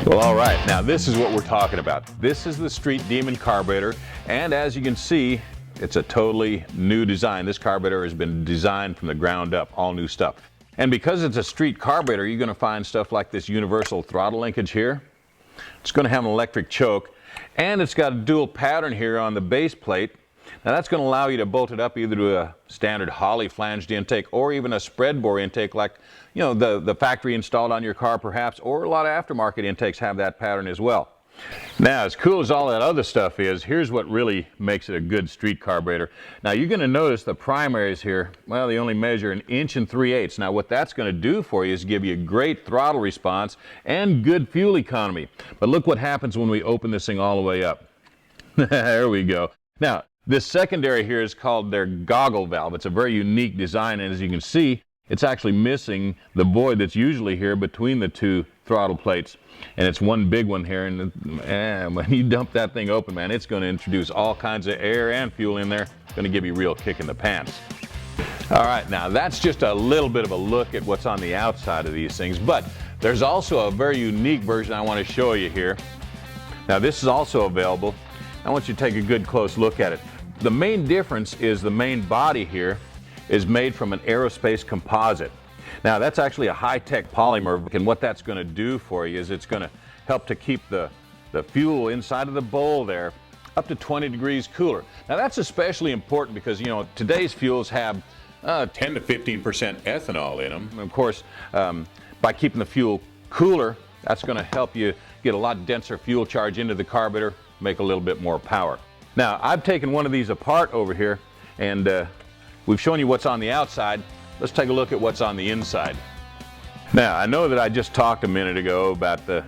Well, all right, now this is what we're talking about. This is the Street Demon carburetor, and as you can see, it's a totally new design. This carburetor has been designed from the ground up, all new stuff. And because it's a street carburetor, you're going to find stuff like this universal throttle linkage here. It's going to have an electric choke, and it's got a dual pattern here on the base plate. Now that's going to allow you to bolt it up either to a standard Holley flanged intake or even a spread bore intake like, you know, the factory installed on your car perhaps, or a lot of aftermarket intakes have that pattern as well. Now, as cool as all that other stuff is, here's what really makes it a good street carburetor. Now you're going to notice the primaries here, well, they only measure 1 3/8 inches. Now what that's going to do for you is give you great throttle response and good fuel economy. But look what happens when we open this thing all the way up. There we go. Now, this secondary here is called their goggle valve. It's a very unique design, and as you can see, it's actually missing the void that's usually here between the two throttle plates. And it's one big one here, and when you dump that thing open, man, it's going to introduce all kinds of air and fuel in there. It's going to give you a real kick in the pants. All right, now that's just a little bit of a look at what's on the outside of these things, but there's also a very unique version I want to show you here. Now this is also available. I want you to take a good close look at it. The main difference is the main body here is made from an aerospace composite. Now that's actually a high-tech polymer, and what that's going to do for you is it's going to help to keep the fuel inside of the bowl there up to 20 degrees cooler. Now that's especially important because, you know, today's fuels have 10 to 15% ethanol in them. And of course, by keeping the fuel cooler, that's going to help you get a lot denser fuel charge into the carburetor, make a little bit more power. Now I've taken one of these apart over here, and we've shown you what's on the outside. Let's take a look at what's on the inside. Now, I know that I just talked a minute ago about the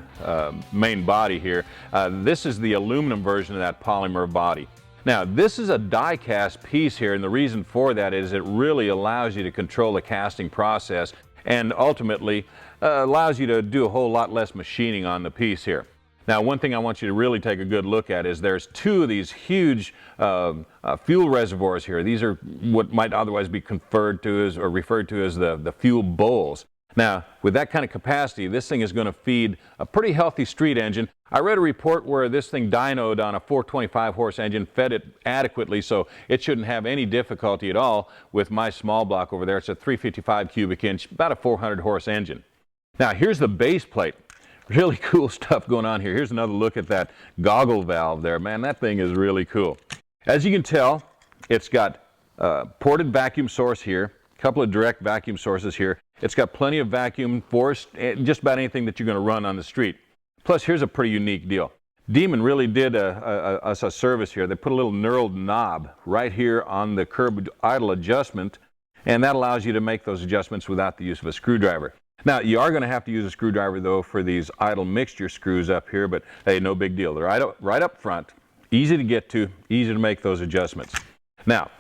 main body here. This is the aluminum version of that polymer body. Now, this is a die-cast piece here, and the reason for that is it really allows you to control the casting process and ultimately allows you to do a whole lot less machining on the piece here. Now, one thing I want you to really take a good look at is there's two of these huge fuel reservoirs here. These are what might otherwise be referred to as the fuel bowls. Now, with that kind of capacity, this thing is going to feed a pretty healthy street engine. I read a report where this thing dynoed on a 425 horse engine, fed it adequately, so it shouldn't have any difficulty at all with my small block over there. It's a 355 cubic inch, about a 400 horse engine. Now, here's the base plate. Really cool stuff going on here. Here's another look at that goggle valve there. Man, that thing is really cool. As you can tell, it's got ported vacuum source here, a couple of direct vacuum sources here. It's got plenty of vacuum for just about anything that you're going to run on the street. Plus, here's a pretty unique deal. Demon really did us a service here. They put a little knurled knob right here on the curb idle adjustment, and that allows you to make those adjustments without the use of a screwdriver. Now, you are going to have to use a screwdriver, though, for these idle mixture screws up here, but hey, no big deal. They're right up front, easy to get to, easy to make those adjustments. Now,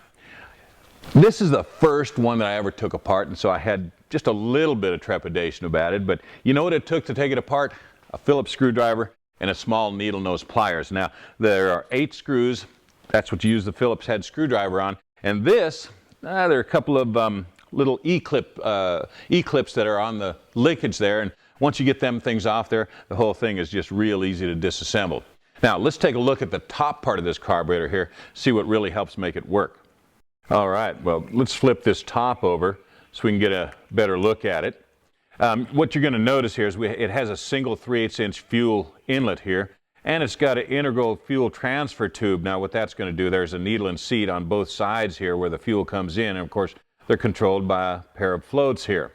this is the first one that I ever took apart, and so I had just a little bit of trepidation about it, but you know what it took to take it apart? A Phillips screwdriver and a small needle nose pliers. Now, there are 8 screws. That's what you use the Phillips head screwdriver on, and this, there are a couple of little E-clips that are on the linkage there, and once you get them things off there, the whole thing is just real easy to disassemble. Now let's take a look at the top part of this carburetor here, see what really helps make it work. All right, well, let's flip this top over so we can get a better look at it. What you're going to notice here is it has a single 3/8 inch fuel inlet here, and it's got an integral fuel transfer tube. Now what that's going to do, there's a needle and seat on both sides here where the fuel comes in, and of course they're controlled by a pair of floats here.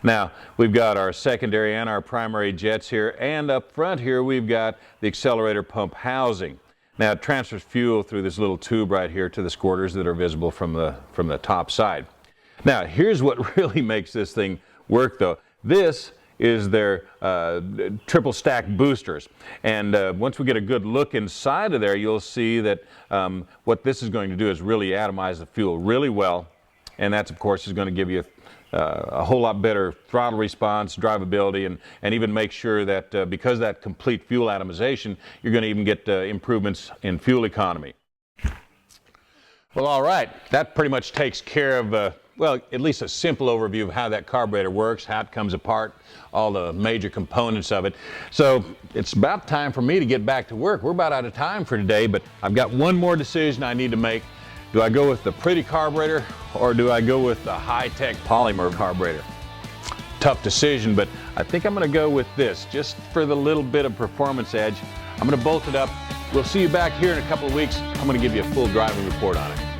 Now, we've got our secondary and our primary jets here, and up front here we've got the accelerator pump housing. Now, it transfers fuel through this little tube right here to the squirters that are visible from the top side. Now, here's what really makes this thing work, though. This is their triple stack boosters, and once we get a good look inside of there, you'll see that what this is going to do is really atomize the fuel really well. And that's, of course, is going to give you a whole lot better throttle response, drivability, and even make sure that because of that complete fuel atomization, you're going to even get improvements in fuel economy. Well, all right, that pretty much takes care of well, at least a simple overview of how that carburetor works, how it comes apart, all the major components of it. So it's about time for me to get back to work. We're about out of time for today, but I've got one more decision I need to make. Do I go with the pretty carburetor or do I go with the high-tech polymer carburetor? Tough decision, but I think I'm going to go with this just for the little bit of performance edge. I'm going to bolt it up. We'll see you back here in a couple of weeks. I'm going to give you a full driving report on it.